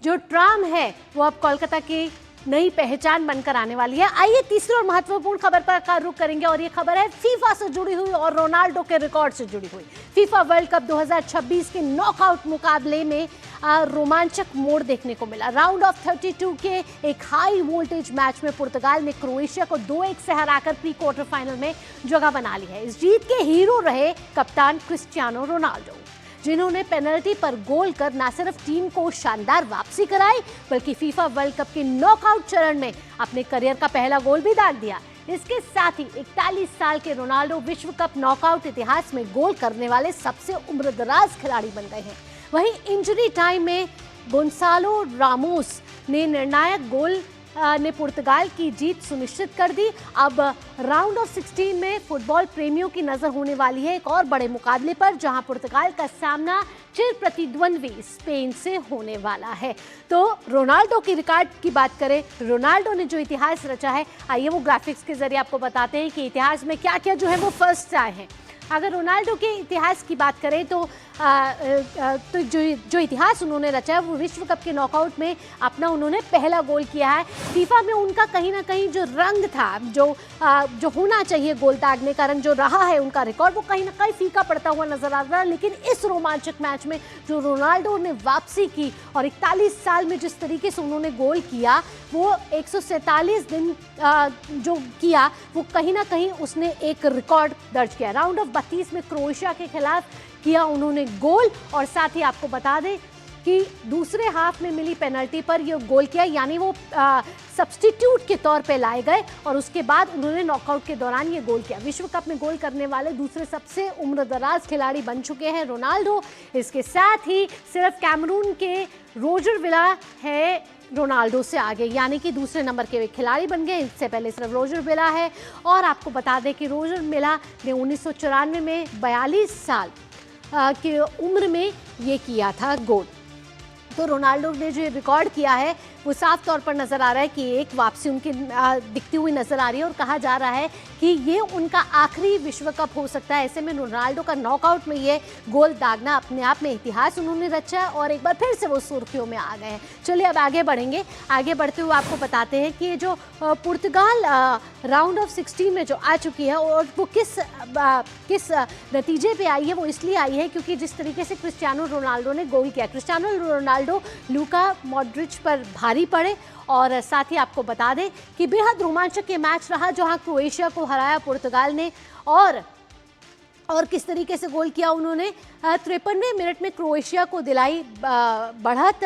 जो ट्राम है वो अब कोलकाता की नई पहचान बनकर आने वाली है। आइए तीसरी और महत्वपूर्ण खबर पर रुख करेंगे और ये खबर है फीफा से जुड़ी हुई और रोनाल्डो के रिकॉर्ड से जुड़ी हुई। फीफा वर्ल्ड कप 2026 के नॉकआउट मुकाबले में रोमांचक मोड़ देखने को मिला। राउंड ऑफ 32 के एक हाई वोल्टेज मैच में पुर्तगाल ने क्रोएशिया को 2-1 से हराकर प्री क्वार्टर फाइनल में जगह बना ली है। इस जीत के हीरो रहे कप्तान क्रिस्टियानो रोनाल्डो, जिन्होंने पेनल्टी पर गोल कर न सिर्फ टीम को शानदार वापसी कराई बल्कि फीफा वर्ल्ड कप के नॉकआउट चरण में अपने करियर का पहला गोल भी दाग दिया। इसके साथ ही 41 साल के रोनाल्डो विश्व कप नॉकआउट इतिहास में गोल करने वाले सबसे उम्रदराज खिलाड़ी बन गए हैं। वहीं इंजरी टाइम में गोंसालो रामोस ने निर्णायक गोल ने पुर्तगाल की जीत सुनिश्चित कर दी। अब राउंड ऑफ 16 में फुटबॉल प्रेमियों की नजर होने वाली है एक और बड़े मुकाबले पर, जहां पुर्तगाल का सामना चिर प्रतिद्वंद्वी स्पेन से होने वाला है। तो रोनाल्डो की रिकॉर्ड की बात करें, रोनाल्डो ने जो इतिहास रचा है, आइए वो ग्राफिक्स के जरिए आपको बताते हैं कि इतिहास में क्या क्या जो है वो फर्स्ट आए हैं। अगर रोनाल्डो के इतिहास की बात करें तो जो इतिहास उन्होंने रचा है वो विश्व कप के नॉकआउट में अपना उन्होंने पहला गोल किया है। फीफा में उनका कहीं ना कहीं जो रंग था, जो होना चाहिए गोल दागने का रंग जो रहा है उनका रिकॉर्ड, वो कहीं ना कहीं फीका पड़ता हुआ नजर आ रहा है। लेकिन इस रोमांचक मैच में जो रोनाल्डो ने वापसी की और 41 साल में जिस तरीके से उन्होंने गोल किया, वो 147 दिन जो किया वो कहीं ना कहीं उसने एक रिकॉर्ड दर्ज किया। राउंड ऑफ 32 में क्रोएशिया के खिलाफ किया उन्होंने गोल और साथ ही आपको बता दें कि दूसरे हाफ में मिली पेनल्टी पर ये गोल किया, यानी वो सब्स्टिट्यूट के तौर पे लाए गए और उसके बाद उन्होंने नॉकआउट के दौरान ये गोल किया। विश्व कप में गोल करने वाले दूसरे सबसे उम्रदराज खिलाड़ी बन चुके हैं रोनाल्डो। इसके साथ ही सिर्फ कैमरून के रोजर विला है रोनाल्डो से आगे, यानी कि दूसरे नंबर के खिलाड़ी बन गए। इससे पहले सिर्फ रोजर विला है और आपको बता दें कि रोजर विला ने 1994 में 42 साल की उम्र में ये किया था गोल। तो रोनाल्डो ने जो रिकॉर्ड किया है वो साफ तौर पर नज़र आ रहा है कि एक वापसी उनकी दिखती हुई नज़र आ रही है और कहा जा रहा है कि ये उनका आखिरी विश्व कप हो सकता है। ऐसे में रोनाल्डो का नॉकआउट में ये गोल दागना अपने आप में इतिहास उन्होंने रचा है और एक बार फिर से वो सुर्खियों में आ गए हैं। चलिए अब आगे बढ़ेंगे। आगे बढ़ते हुए आपको बताते हैं कि ये जो पुर्तगाल राउंड ऑफ 16 में जो आ चुकी है और वो किस नतीजे पर आई है, वो इसलिए आई है क्योंकि जिस तरीके से क्रिस्टियानो रोनाल्डो ने गोल किया। क्रिस्टियानो रोनाल्डो लूका मॉड्रिच पर भारी पड़े और साथ ही आपको बता दें कि बेहद रोमांचक ये मैच रहा जहां क्रोएशिया को हराया पुर्तगाल ने और किस तरीके से गोल किया उन्होंने। 53वें मिनट में क्रोएशिया को दिलाई बढ़त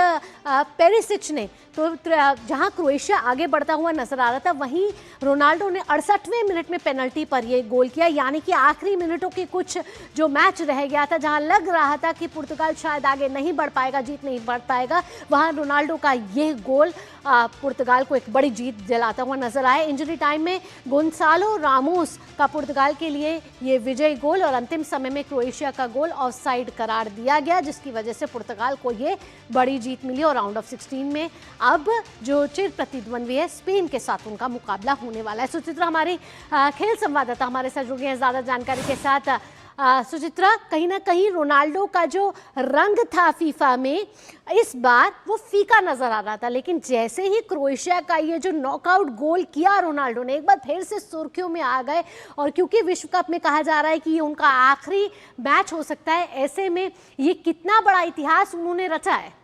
पेरिसिच ने। तो जहां क्रोएशिया आगे बढ़ता हुआ नजर आ रहा था, वहीं रोनाल्डो ने 68वें मिनट में पेनल्टी पर ये गोल किया, यानी कि आखिरी मिनटों के कुछ जो मैच रह गया था जहां लग रहा था कि पुर्तगाल शायद आगे नहीं बढ़ पाएगा, जीत नहीं बढ़ पाएगा, वहां रोनाल्डो का ये गोल पुर्तगाल को एक बड़ी जीत दिलाता हुआ नजर आया। इंजरी टाइम में गोंसालो रामोस का पुर्तगाल के लिए ये विजयी गोल और अंतिम समय में क्रोएशिया का गोल ऑफसाइड करार दिया गया, जिसकी वजह से पुर्तगाल को ये बड़ी जीत मिली और राउंड ऑफ 16 में अब जो चिर प्रतिद्वंद्वी है स्पेन के साथ उनका मुकाबला होने वाला है। सुचित्रा हमारी खेल संवाददाता हमारे साथ जुड़ गए हैं ज़्यादा जानकारी के साथ। सुचित्रा, कहीं ना कहीं रोनाल्डो का जो रंग था फीफा में इस बार वो फीका नजर आ रहा था, लेकिन जैसे ही क्रोएशिया का ये जो नॉकआउट गोल किया रोनाल्डो ने, एक बार फिर से सुर्खियों में आ गए। और क्योंकि विश्व कप में कहा जा रहा है कि ये उनका आखिरी मैच हो सकता है, ऐसे में ये कितना बड़ा इतिहास उन्होंने रचा है।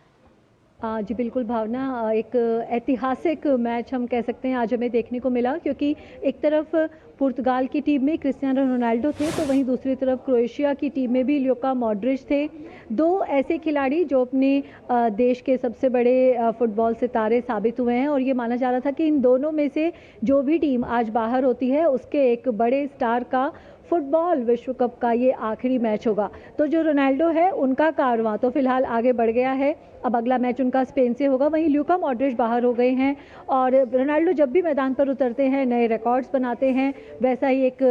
जी बिल्कुल भावना, एक ऐतिहासिक मैच हम कह सकते हैं आज हमें देखने को मिला, क्योंकि एक तरफ पुर्तगाल की टीम में क्रिस्टियानो रोनाल्डो थे तो वहीं दूसरी तरफ क्रोएशिया की टीम में भी लूका मॉड्रिच थे। दो ऐसे खिलाड़ी जो अपने देश के सबसे बड़े फुटबॉल सितारे साबित हुए हैं और ये माना जा रहा था कि इन दोनों में से जो भी टीम आज बाहर होती है उसके एक बड़े स्टार का फुटबॉल विश्व कप का ये आखिरी मैच होगा। तो जो रोनाल्डो है उनका कारवां तो फिलहाल आगे बढ़ गया है, अब अगला मैच उनका स्पेन से होगा। वहीं लूका मॉड्रिच बाहर हो गए हैं और रोनाल्डो जब भी मैदान पर उतरते हैं नए रिकॉर्ड्स बनाते हैं, वैसा ही एक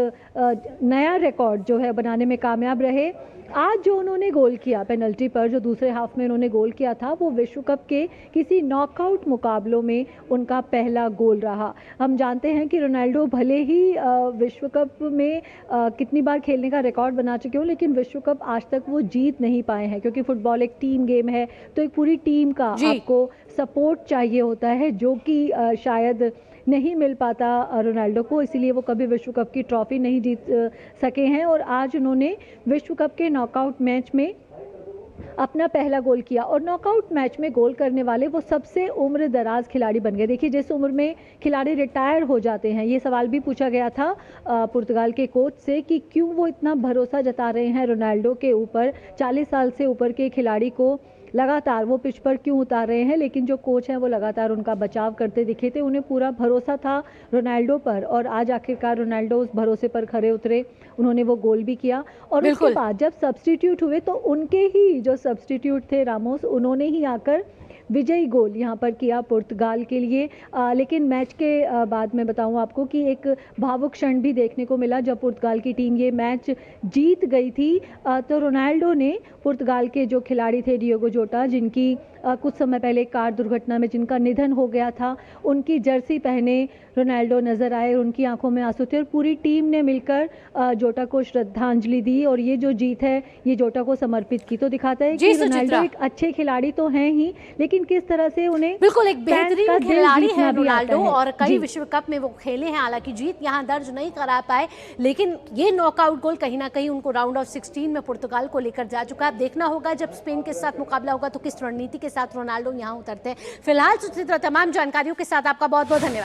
नया रिकॉर्ड जो है बनाने में कामयाब रहे। आज जो उन्होंने गोल किया पेनल्टी पर, जो दूसरे हाफ में उन्होंने गोल किया था, वो विश्व कप के किसी नॉकआउट मुकाबलों में उनका पहला गोल रहा। हम जानते हैं कि रोनाल्डो भले ही विश्व कप में कितनी बार खेलने का रिकॉर्ड बना चुके हों, लेकिन विश्व कप आज तक वो जीत नहीं पाए हैं, क्योंकि फुटबॉल एक टीम गेम है, तो एक पूरी टीम का आपको सपोर्ट चाहिए होता है, जो कि शायद नहीं मिल पाता रोनाल्डो को, इसीलिए वो कभी विश्व कप की ट्रॉफी नहीं जीत सके हैं। और आज उन्होंने विश्व कप के नॉकआउट मैच में अपना पहला गोल किया, और नॉकआउट मैच में गोल करने वाले वो सबसे उम्र दराज खिलाड़ी बन गए। देखिए, जिस उम्र में खिलाड़ी रिटायर हो जाते हैं, ये सवाल भी पूछा गया था पुर्तगाल के कोच से कि क्यों वो इतना भरोसा जता रहे हैं रोनाल्डो के ऊपर, 40 साल से ऊपर के खिलाड़ी को लगातार वो पिच पर क्यों उतार रहे हैं। लेकिन जो कोच हैं वो लगातार उनका बचाव करते दिखे थे, उन्हें पूरा भरोसा था रोनाल्डो पर, और आज आखिरकार रोनाल्डो उस भरोसे पर खरे उतरे, उन्होंने वो गोल भी किया। और उसके बाद जब सब्स्टिट्यूट हुए तो उनके ही जो सब्स्टिट्यूट थे रामोस, उन्होंने ही आकर विजयी गोल यहाँ पर किया पुर्तगाल के लिए। लेकिन मैच के बाद मैं बताऊँ आपको कि एक भावुक क्षण भी देखने को मिला जब पुर्तगाल की टीम ये मैच जीत गई थी। तो रोनाल्डो ने पुर्तगाल के जो खिलाड़ी थे डियोगो जोटा, जिनकी कुछ समय पहले कार दुर्घटना में जिनका निधन हो गया था, उनकी जर्सी पहने रोनाल्डो नजर आए, उनकी आंखों में आंसू थे, और पूरी टीम ने मिलकर जोटा को श्रद्धांजलि दी, और ये जो जीत है ये जोटा को समर्पित की। तो दिखाता है कि रोनाल्डो एक अच्छे खिलाड़ी तो हैं ही, लेकिन किस तरह से उन्हें बिल्कुल एक बेहतरीन खिलाड़ी है रोनाल्डो, और कई जी। विश्व कप में वो खेले हैं। हालांकि जीत यहाँ दर्ज नहीं करा पाए, लेकिन ये नॉकआउट गोल कहीं ना कहीं उनको राउंड ऑफ 16 में पुर्तगाल को लेकर जा चुका है। देखना होगा जब स्पेन के साथ मुकाबला होगा तो किस रणनीति के साथ रोनाल्डो यहाँ उतरते हैं। फिलहाल सुचित्रा, तमाम जानकारियों के साथ आपका बहुत बहुत धन्यवाद।